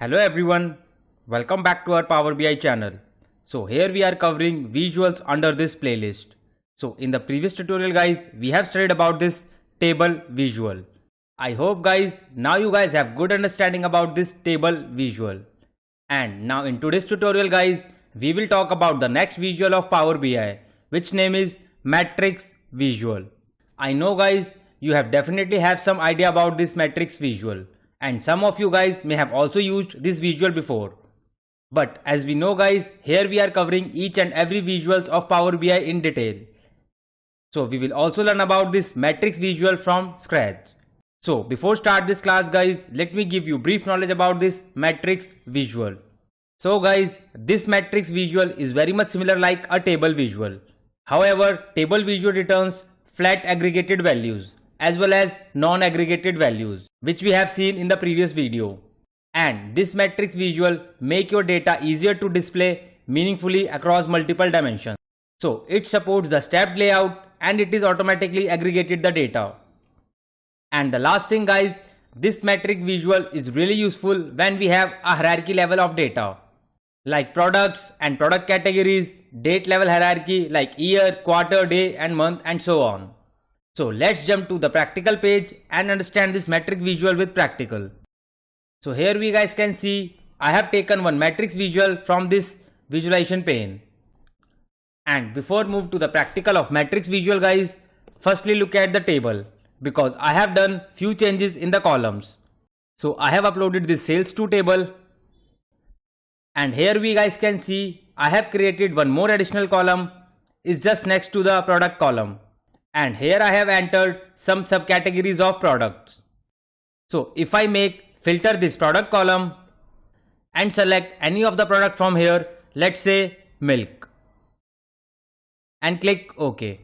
Hello everyone, welcome back to our Power BI channel. So here we are covering visuals under this playlist. So in the previous tutorial guys, we have studied about this table visual. I hope guys, now you guys have good understanding about this table visual. And now in today's tutorial guys, we will talk about the next visual of Power BI, which name is matrix visual. I know guys, you have definitely have some idea about this matrix visual. And some of you guys may have also used this visual before. But as we know guys, here we are covering each and every visuals of Power BI in detail. So we will also learn about this matrix visual from scratch. So before start this class guys, let me give you brief knowledge about this matrix visual. So guys, this matrix visual is very much similar like a table visual. However, table visual returns flat aggregated values as well as non-aggregated values, which we have seen in the previous video. And this matrix visual make your data easier to display meaningfully across multiple dimensions. So it supports the stepped layout and it is automatically aggregated the data. And the last thing guys, this matrix visual is really useful when we have a hierarchy level of data, like products and product categories, date level hierarchy like year, quarter, day and month and so on. So let's jump to the practical page and understand this matrix visual with practical. So here we guys can see I have taken one matrix visual from this visualization pane. And before move to the practical of matrix visual guys, firstly look at the table because I have done few changes in the columns. So I have uploaded this sales to table. And here we guys can see I have created one more additional column is just next to the product column. And here I have entered some subcategories of products. So if I make filter this product column and select any of the product from here, let's say milk, and click OK.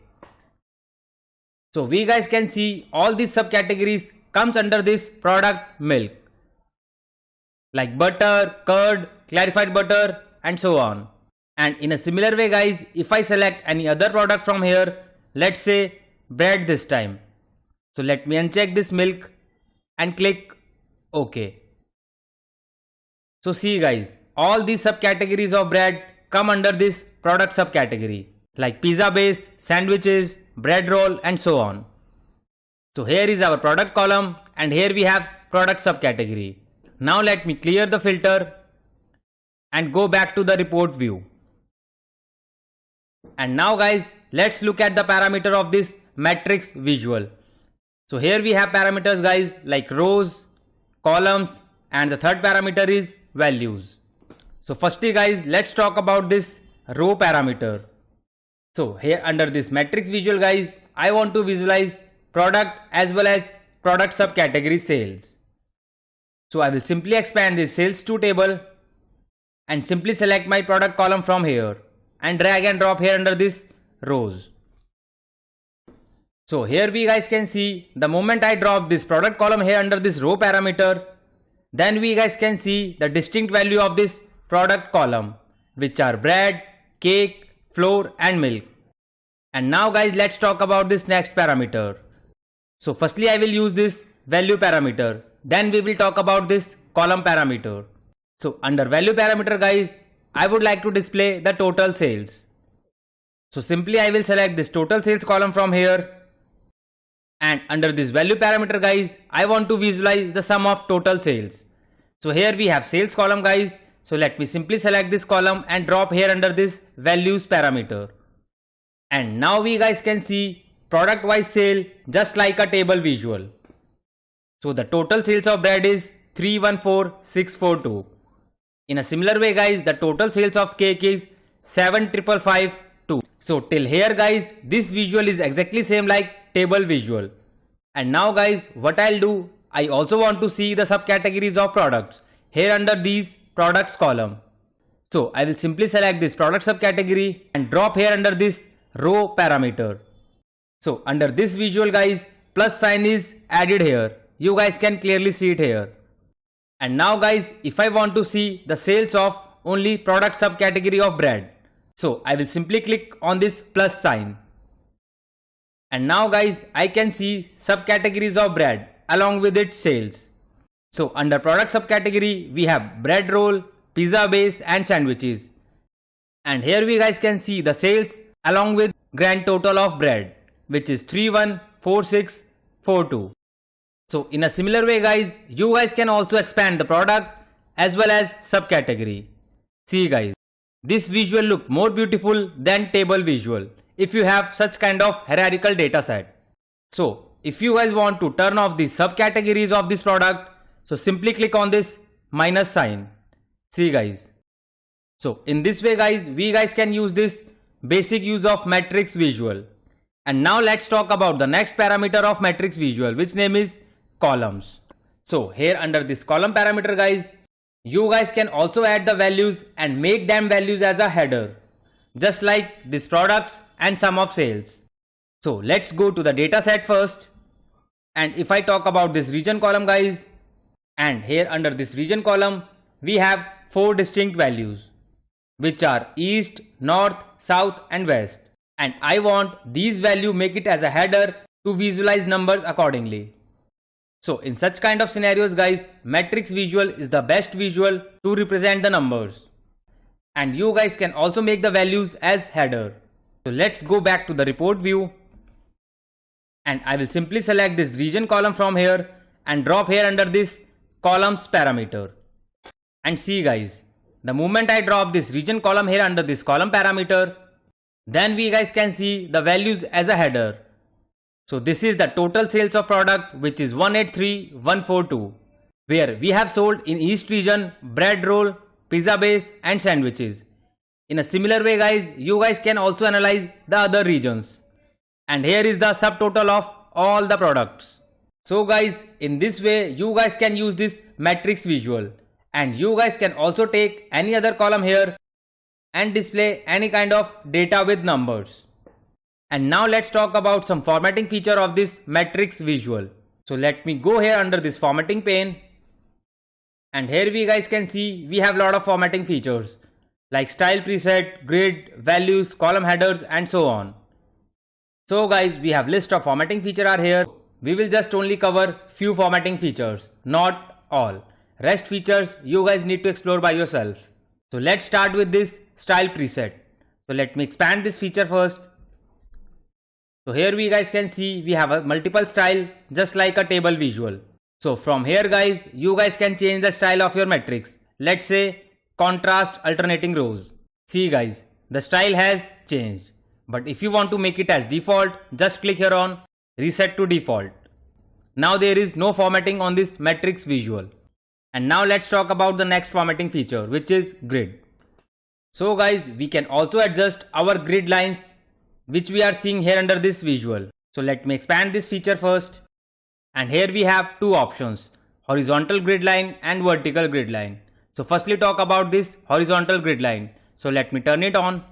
So we guys can see all these subcategories comes under this product milk, like butter, curd, clarified butter and so on. And in a similar way guys, if I select any other product from here, let's say bread this time. So let me uncheck this milk and click OK. So see guys, all these subcategories of bread come under this product subcategory, like pizza base, sandwiches, bread roll and so on. So here is our product column and here we have product subcategory. Now let me clear the filter and go back to the report view. And now guys, let's look at the parameter of this matrix visual. So here we have parameters guys like rows, columns and the third parameter is values. So firstly guys, let's talk about this row parameter. So here under this matrix visual guys, I want to visualize product as well as product subcategory sales. So I will simply expand this sales to table and simply select my product column from here and drag and drop here under this rows. So here we guys can see the moment I drop this product column here under this row parameter, then we guys can see the distinct value of this product column, which are bread, cake, flour and milk. And now guys, let's talk about this next parameter. So firstly I will use this value parameter, then we will talk about this column parameter. So under value parameter guys, I would like to display the total sales. So simply I will select this total sales column from here. And under this value parameter guys, I want to visualize the sum of total sales. So here we have sales column guys. So let me simply select this column and drop here under this values parameter. And now we guys can see product wise sale just like a table visual. So the total sales of bread is 314642. In a similar way guys, the total sales of cake is 7552. So till here guys, this visual is exactly same like table visual. And now guys, what I'll do, I also want to see the subcategories of products here under these products column. So I will simply select this product subcategory and drop here under this row parameter. So under this visual guys, plus sign is added here. You guys can clearly see it here. And now guys, if I want to see the sales of only product subcategory of bread, so I will simply click on this plus sign. And now guys, I can see subcategories of bread along with its sales. So under product subcategory, we have bread roll, pizza base and sandwiches. And here we guys can see the sales along with grand total of bread, which is 314642. So in a similar way guys, you guys can also expand the product as well as subcategory. See guys, this visual look more beautiful than table visual if you have such kind of hierarchical data set. So if you guys want to turn off the subcategories of this product, so simply click on this minus sign. See guys. So in this way guys, we guys can use this basic use of matrix visual. And now let's talk about the next parameter of matrix visual, which name is columns. So here under this column parameter guys, you guys can also add the values and make them values as a header, just like this products and sum of sales. So let's go to the data set first. And if I talk about this region column guys, and here under this region column, we have 4 distinct values, which are East, North, South and West. And I want these values make it as a header to visualize numbers accordingly. So in such kind of scenarios guys, matrix visual is the best visual to represent the numbers. And you guys can also make the values as header. So let's go back to the report view. And I will simply select this region column from here and drop here under this columns parameter. And see guys, the moment I drop this region column here under this column parameter, then we guys can see the values as a header. So this is the total sales of product, which is 183142, where we have sold in East region bread roll, pizza base and sandwiches. In a similar way guys, you guys can also analyze the other regions. And here is the subtotal of all the products. So guys, in this way you guys can use this matrix visual. And you guys can also take any other column here and display any kind of data with numbers. And now let's talk about some formatting feature of this matrix visual. So let me go here under this formatting pane. And here we guys can see we have a lot of formatting features like style preset, grid, values, column headers and so on. So guys, we have list of formatting feature are here. We will just only cover few formatting features, not all. Rest features you guys need to explore by yourself. So let's start with this style preset. So let me expand this feature first. So here we guys can see we have a multiple style just like a table visual. So from here guys, you guys can change the style of your matrix. Let's say contrast alternating rows. See guys, the style has changed. But if you want to make it as default, just click here on reset to default. Now there is no formatting on this matrix visual. And now let's talk about the next formatting feature, which is grid. So guys, we can also adjust our grid lines, which we are seeing here under this visual. So let me expand this feature first. And here we have two options, horizontal grid line and vertical grid line. So firstly talk about this horizontal grid line. So let me turn it on.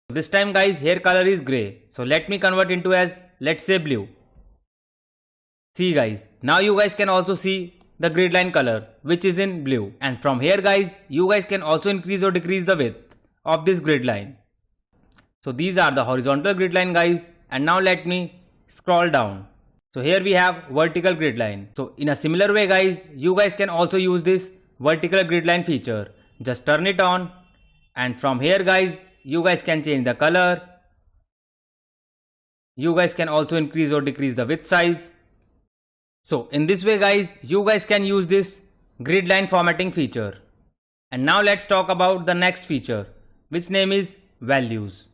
This time guys, here color is gray. So let me convert into as, let's say blue. See guys, now you guys can also see the grid line color, which is in blue. And from here guys, you guys can also increase or decrease the width of this grid line. So these are the horizontal grid line guys. And now let me scroll down. So here we have vertical grid line. So in a similar way guys, you guys can also use this vertical grid line feature. Just turn it on. And from here guys, you guys can change the color. You guys can also increase or decrease the width size. So in this way guys, you guys can use this grid line formatting feature. And now let's talk about the next feature, which name is values.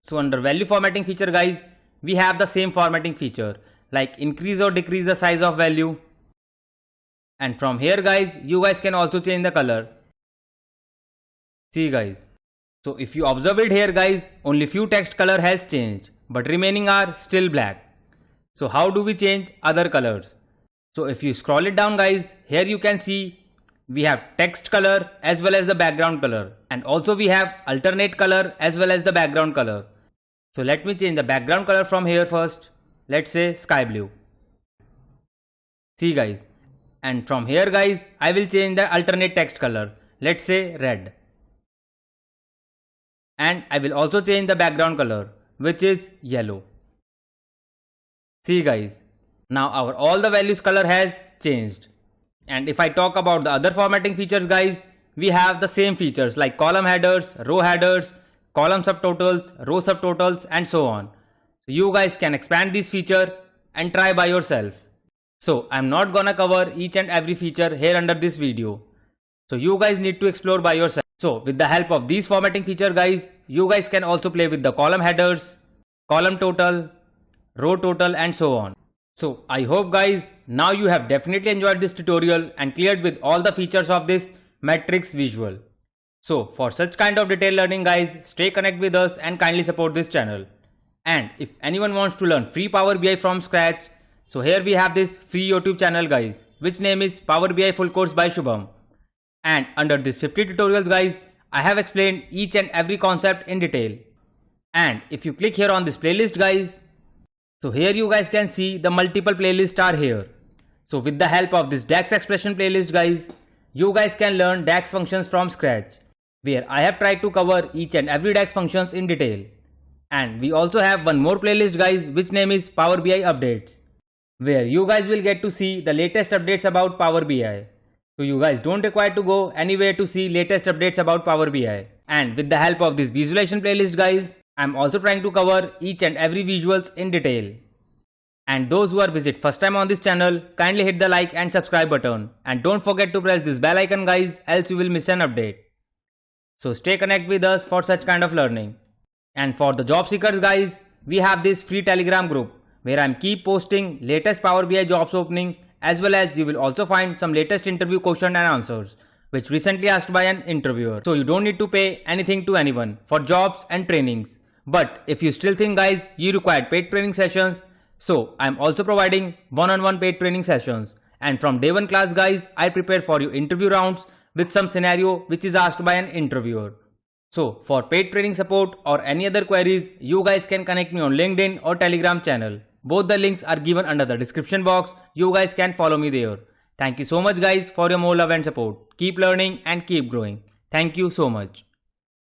So under value formatting feature guys, we have the same formatting feature like increase or decrease the size of value. And from here guys, you guys can also change the color. See guys. So if you observe it here guys, only few text color has changed, but remaining are still black. So how do we change other colors? So if you scroll it down guys, here you can see we have text color as well as the background color. And also we have alternate color as well as the background color. So let me change the background color from here first. Let's say sky blue. See guys. And from here guys, I will change the alternate text color. Let's say red. And I will also change the background color, which is yellow. See guys, now our all the values color has changed. And if I talk about the other formatting features guys, we have the same features like column headers, row headers, column subtotals, row subtotals and so on. So you guys can expand this feature and try by yourself. So I'm not gonna cover each and every feature here under this video. So you guys need to explore by yourself. So with the help of these formatting feature guys, you guys can also play with the column headers, column total, row total and so on. So I hope guys now you have definitely enjoyed this tutorial and cleared with all the features of this matrix visual. So for such kind of detailed learning guys, stay connected with us and kindly support this channel. And if anyone wants to learn free Power BI from scratch, so here we have this free YouTube channel guys, which name is Power BI Full Course by Shubham. And under this 50 tutorials guys, I have explained each and every concept in detail. And if you click here on this playlist guys, so here you guys can see the multiple playlists are here. So with the help of this DAX expression playlist guys, you guys can learn DAX functions from scratch, where I have tried to cover each and every DAX functions in detail. And we also have one more playlist guys, which name is Power BI Updates, where you guys will get to see the latest updates about Power BI. So you guys don't require to go anywhere to see latest updates about Power BI. And with the help of this visualization playlist guys, I'm also trying to cover each and every visuals in detail. And those who are visit first time on this channel, kindly hit the like and subscribe button. And don't forget to press this bell icon guys, else you will miss an update. So stay connected with us for such kind of learning. And for the job seekers guys, we have this free Telegram group where I'm keep posting latest Power BI jobs opening, as well as you will also find some latest interview question and answers which recently asked by an interviewer. So you don't need to pay anything to anyone for jobs and trainings. But if you still think guys you require paid training sessions, so I'm also providing one-on-one paid training sessions. And from day one class guys, I prepare for you interview rounds with some scenario which is asked by an interviewer. So for paid training support or any other queries, you guys can connect me on LinkedIn or Telegram channel. Both the links are given under the description box. You guys can follow me there. Thank you so much guys for your more love and support. Keep learning and keep growing. Thank you so much.